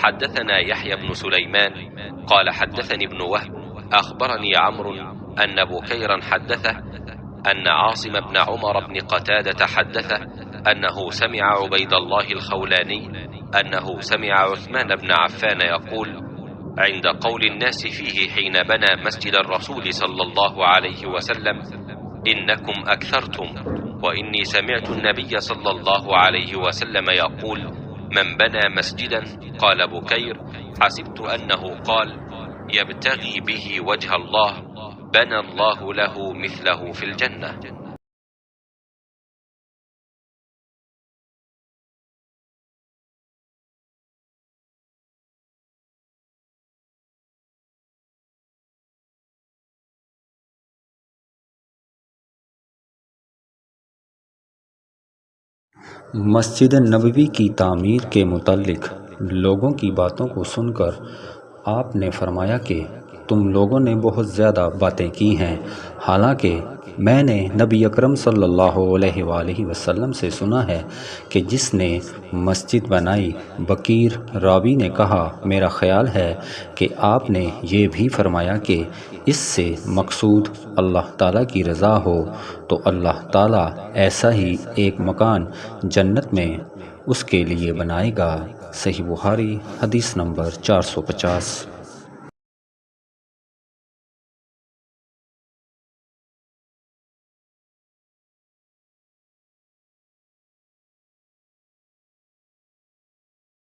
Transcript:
حدثنا يحيى بن سليمان قال حدثني ابن وهب أخبرني عمرو أن بكيرا حدثه أن عاصم بن عمر بن قتادة حدثه أنه سمع عبيد الله الخولاني أنه سمع عثمان بن عفان يقول عند قول الناس فيه حين بنى مسجد الرسول صلى الله عليه وسلم: إنكم أكثرتم، وإني سمعت النبي صلى الله عليه وسلم يقول: من بنى مسجدا، قال بكير: حسبت أنه قال: يبتغي به وجه الله، بنى الله له مثله في الجنة. मस्जिद नबवी की तामीर के मुताल्लिक लोगों की बातों को सुनकर आपने फरमाया कि तुम लोगों ने बहुत ज़्यादा बातें की हैं, हालांकि मैंने नबी अकरम सल्लल्लाहु अलैहि वसल्लम से सुना है कि जिसने मस्जिद बनाई। बकीर रावी ने कहा, मेरा ख्याल है कि आपने ये भी फरमाया कि इससे मकसूद अल्लाह ताला की रज़ा हो, तो अल्लाह ताला ऐसा ही एक मकान जन्नत में उसके लिए बनाएगा। सही बुखारी हदीस नंबर 450।